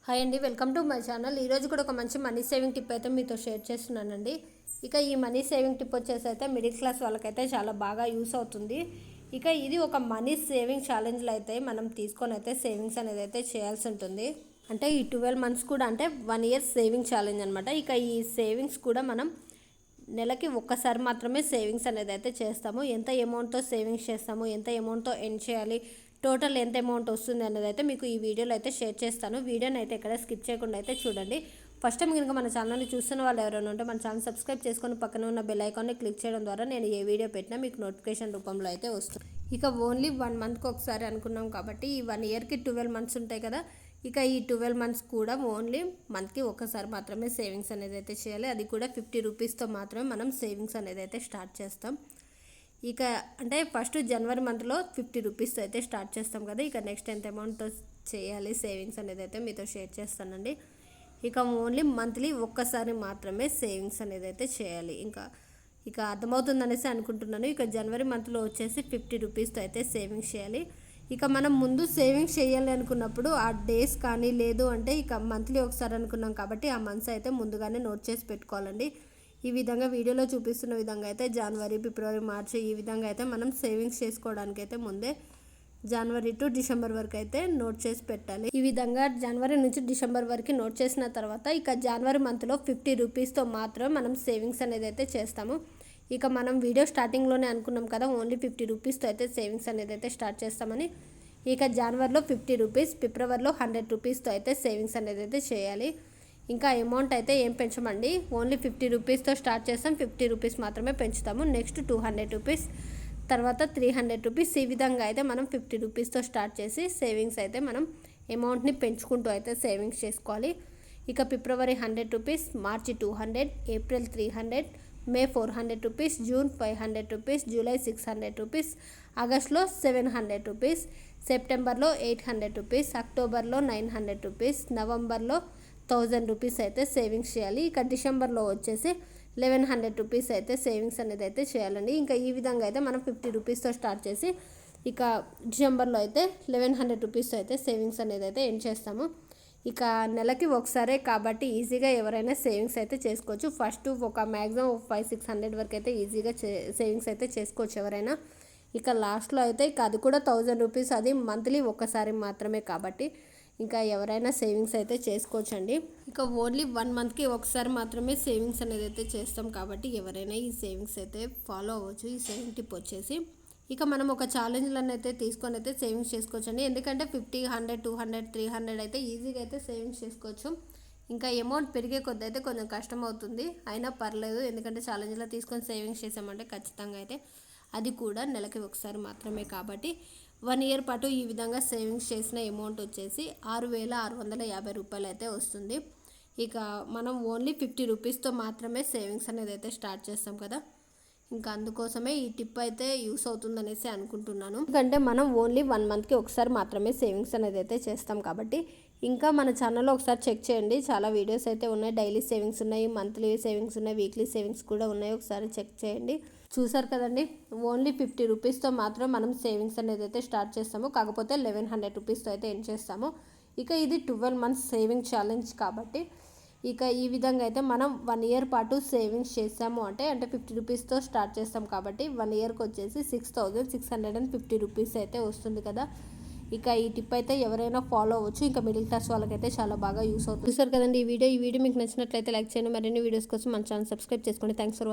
Hi అండి, welcome to my channel. ఈరోజు కూడా ఒక మంచి మనీ సేవింగ్ టిప్ అయితే మీతో షేర్ చేస్తున్నానండి. ఇక ఈ మనీ సేవింగ్ టిప్ వచ్చేసి అయితే మిడిల్ క్లాస్ వాళ్ళకైతే చాలా బాగా యూస్ అవుతుంది. ఇక ఇది ఒక మనీ సేవింగ్ ఛాలెంజ్లో అయితే మనం తీసుకొని అయితే సేవింగ్స్ అనేది అయితే చేయాల్సి ఉంటుంది. అంటే ఈ 12 మంత్స్ కూడా అంటే 1 ఇయర్ సేవింగ్ ఛాలెంజ్ అనమాట. ఇక ఈ సేవింగ్స్ కూడా మనం నెలకి ఒక్కసారి మాత్రమే సేవింగ్స్ అనేది అయితే చేస్తాము. ఎంత అమౌంట్తో సేవింగ్స్ చేస్తాము, ఎంత అమౌంట్తో ఎండ్ చేయాలి, టోటల్ ఎంత అమౌంట్ వస్తుంది అనేది అయితే మీకు ఈ వీడియోలో అయితే షేర్ చేస్తాను. వీడియోని అయితే ఎక్కడ స్కిప్ చేయకుండా అయితే చూడండి. ఫస్ట్ టైం కనుక మన ఛానల్ని చూస్తున్న వాళ్ళు ఎవరైనా ఉంటే మన ఛానల్ సబ్స్క్రైబ్ చేసుకొని పక్కన ఉన్న బెల్ ఐకాన్ని క్లిక్ చేయడం ద్వారా నేను ఏ వీడియో పెట్టినా మీకు నోటిఫికేషన్ రూపంలో అయితే వస్తుంది. ఇక ఓన్లీ 1 మంత్కి ఒకసారి అనుకున్నాం కాబట్టి ఈ 1 ఇయర్కి 12 మంత్స్ ఉంటాయి కదా. ఇక ఈ 12 మంత్స్ కూడా ఓన్లీ మంత్కి ఒకసారి మాత్రమే సేవింగ్స్ అనేది అయితే చేయాలి. అది కూడా 50 రూపీస్తో మాత్రమే మనం సేవింగ్స్ అనేది అయితే స్టార్ట్ చేస్తాం. ఇక అంటే ఫస్ట్ జనవరి మంత్లో 50 రూపీస్తో అయితే స్టార్ట్ చేస్తాం కదా. ఇక నెక్స్ట్ ఎంత అమౌంట్తో చేయాలి సేవింగ్స్ అనేది అయితే మీతో షేర్ చేస్తానండి. ఇక ఓన్లీ మంత్లీ ఒక్కసారి మాత్రమే సేవింగ్స్ అనేది అయితే చేయాలి. ఇక అర్థమవుతుంది అనేసి అనుకుంటున్నాను. ఇక జనవరి మంత్లో వచ్చేసి 50 రూపీస్తో అయితే సేవింగ్స్ చేయాలి. ఇక మనం ముందు సేవింగ్స్ చేయాలి అనుకున్నప్పుడు ఆ డేస్ కానీ లేదు అంటే ఇక మంత్లీ ఒకసారి అనుకున్నాం కాబట్టి ఆ మంత్స్ అయితే ముందుగానే నోట్ చేసి పెట్టుకోవాలండి. ఈ విధంగా వీడియోలో చూపిస్తున్న విధంగా అయితే జనవరి, ఫిబ్రవరి, మార్చి ఈ విధంగా అయితే మనం సేవింగ్స్ చేసుకోవడానికి అయితే ముందే జనవరి టు డిసెంబర్ వరకు అయితే నోట్ చేసి పెట్టాలి. ఈ విధంగా జనవరి నుంచి డిసెంబర్ వరకు నోట్ చేసిన తర్వాత ఇక జనవరి మంత్లో 50 రూపీస్తో మాత్రమే మనం సేవింగ్స్ అనేది అయితే చేస్తాము. ఇక మనం వీడియో స్టార్టింగ్లోనే అనుకున్నాం కదా ఓన్లీ 50 రూపీస్తో అయితే సేవింగ్స్ అనేది అయితే స్టార్ట్ చేస్తామని. ఇక జనవరిలో 50 రూపీస్, ఫిబ్రవరిలో 100 రూపీస్తో అయితే సేవింగ్స్ అనేది అయితే చేయాలి. ఇంకా అమౌంట్ అయితే ఏం పెంచమండి, ఓన్లీ 50 రూపీస్తో స్టార్ట్ చేస్తాం. 50 రూపీస్ మాత్రమే పెంచుతాము. నెక్స్ట్ 200 రూపీస్, తర్వాత 300 రూపీస్. ఈ విధంగా అయితే మనం 50 రూపీస్తో స్టార్ట్ చేసి సేవింగ్స్ అయితే మనం అమౌంట్ని పెంచుకుంటూ అయితే సేవింగ్స్ చేసుకోవాలి. ఇక ఫిబ్రవరి 100 రూపీస్, మార్చి 200, ఏప్రిల్ 300, మే 400 rupees, June 500 rupees, July 600 rupees, ఆగస్టులో 700 రూపీస్, సెప్టెంబర్లో 800 రూపీస్, అక్టోబర్లో 900 రూపీస్, నవంబర్లో 1000 రూపీస్ అయితే సేవింగ్స్ చేయాలి. ఇక డిసెంబర్లో వచ్చేసి 1100 రూపీస్ అయితే సేవింగ్స్ అనేది అయితే చేయాలండి. ఇంకా ఈ విధంగా అయితే మనం 50 రూపీస్తో స్టార్ట్ చేసి ఇక డిసెంబర్లో అయితే 1100 రూపీస్తో అయితే సేవింగ్స్ అనేది అయితే ఎండ్ చేస్తాము. ఇక నెలకి ఒకసారే కాబట్టి ఈజీగా ఎవరైనా సేవింగ్స్ అయితే చేసుకోవచ్చు. ఫస్ట్ ఒక మ్యాక్సిమం 500-600 వరకు అయితే ఈజీగా సేవింగ్స్ అయితే చేసుకోవచ్చు ఎవరైనా. ఇక లాస్ట్లో అయితే ఇక అది కూడా 1000 రూపీస్, అది మంత్లీ ఒక్కసారి మాత్రమే కాబట్టి ఇంకా ఎవరైనా సేవింగ్స్ అయితే చేసుకోవచ్చండి. ఇక ఓన్లీ 1 మంత్కి ఒకసారి మాత్రమే సేవింగ్స్ అనేది అయితే చేస్తాం కాబట్టి ఎవరైనా ఈ సేవింగ్స్ అయితే ఫాలో అవ్వచ్చు. ఈ సేవింగ్ టిప్ వచ్చేసి ఇక మనం ఒక ఛాలెంజ్లను అయితే తీసుకొని అయితే సేవింగ్స్ చేసుకోవచ్చండి. ఎందుకంటే 50, 100, 200, 300 అయితే ఈజీగా అయితే సేవింగ్స్ చేసుకోవచ్చు. ఇంకా అమౌంట్ పెరిగే కొద్ది అయితే కొంచెం కష్టం అవుతుంది, అయినా పర్లేదు. ఎందుకంటే ఛాలెంజ్లో తీసుకొని సేవింగ్స్ చేసామంటే ఖచ్చితంగా అయితే అది కూడా నెలకి ఒకసారి మాత్రమే కాబట్టి 1 ఇయర్ పాటు ఈ విధంగా సేవింగ్స్ చేసిన అమౌంట్ వచ్చేసి 6,650 రూపాయలు అయితే వస్తుంది. ఇక మనం ఓన్లీ 50 రూపీస్తో మాత్రమే సేవింగ్స్ అనేది అయితే స్టార్ట్ చేస్తాం కదా. ఇంకా అందుకోసమే ఈ టిప్ అయితే యూస్ అవుతుందనేసి అనుకుంటున్నాను. ఎందుకంటే మనం ఓన్లీ 1 మంత్కి ఒకసారి మాత్రమే సేవింగ్స్ అనేది అయితే చేస్తాం కాబట్టి. ఇంకా మన ఛానల్లో ఒకసారి చెక్ చేయండి, చాలా వీడియోస్ అయితే ఉన్నాయి. డైలీ సేవింగ్స్ ఉన్నాయి, మంత్లీ సేవింగ్స్ ఉన్నాయి, వీక్లీ సేవింగ్స్ కూడా ఉన్నాయి. ఒకసారి చెక్ చేయండి. చూసారు కదండి, ఓన్లీ 50 రూపీస్తో మాత్రం మనం సేవింగ్స్ అనేది అయితే స్టార్ట్ చేస్తాము. కాకపోతే 1100 రూపీస్తో అయితే ఎండ్ చేస్తాము. ఇక ఇది 12 మంత్స్ సేవింగ్ ఛాలెంజ్ కాబట్టి ఇక ఈ విధంగా అయితే మనం 1 ఇయర్ పాటు సేవింగ్స్ చేసాము అంటే 50 రూపీస్తో స్టార్ట్ చేస్తాం కాబట్టి 1 ఇయర్కి వచ్చేసి 6,650 రూపీస్ అయితే వస్తుంది కదా. ఇక ఈ టిప్ అయితే ఎవరైనా ఫాలో అవ్వచ్చు. ఇంకా మిడిల్ క్లాస్ వాళ్ళకైతే చాలా బాగా యూస్ అవుతుంది. చూసారు కదండి ఈ వీడియో మీకు నచ్చినట్లయితే లైక్ చేయండి. మరిన్ని వీడియోస్ కోసం మన ఛానల్ సబ్స్క్రైబ్ చేసుకోండి. Thanks for watching.